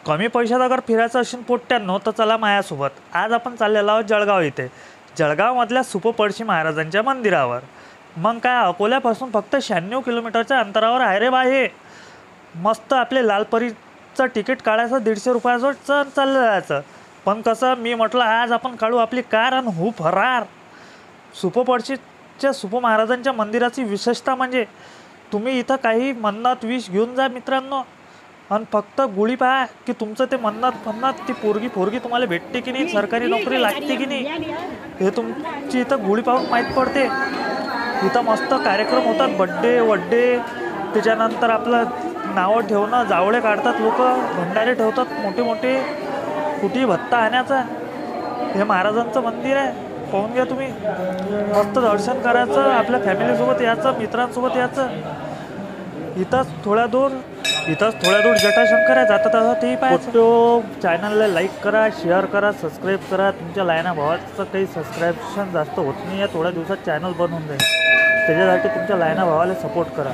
कमी पैशात अगर फिरायचं असेल पोट्ट्यांनो तर चला माझ्यासोबत. आज आपण चाललेलो आहोत जळगाव इथे. जळगावमधल्या सुपपळशी महाराजांच्या मंदिरावर. मग काय अकोल्यापासून फक्त 96 किलोमीटरच्या अंतरावर आहे रे बा हे. मस्त आपले लालपरीचं तिकीट काढायचं 150 रुपयाचं चाललं जायचं. पण कसं मी म्हटलं आज आपण काढू आपली कार आणि हू फरार. सुपपळशीच्या सुप महाराजांच्या मंदिराची विशेषता म्हणजे तुम्ही इथं काही मन्नत विष घेऊन जा मित्रांनो, आणि फक्त गुढी पहा की तुमचं ते मन्नत ती पोरगी तुम्हाला भेटते की नाही, सरकारी नोकरी लागते की नाही, हे तुमची इथं गुढी पाहून माहीत पडते. इथं मस्त कार्यक्रम होतात, बड्डे त्याच्यानंतर आपलं नावं ठेवणं, जावळे काढतात लोक, भंडारे ठेवतात मोठे मोठे, कुठेही भत्ता आणण्याचा. हे महाराजांचं मंदिर आहे, पाहून घ्या तुम्ही. मस्त दर्शन करायचं, आपल्या फॅमिलीसोबत यायचं, मित्रांसोबत यायचं. इथंच थोड्या दूर जटाशंकर आहे, जाता तेही पाहायचं. चॅनलला लाईक करा, शेअर करा, सबस्क्राईब करा. तुमच्या लायना भावाचं काही सबस्क्राईबशन जास्त होत नाही आहे, थोड्या दिवसात चॅनल बनवून जाईल. त्याच्यासाठी तुमच्या लायना भावाला सपोर्ट करा.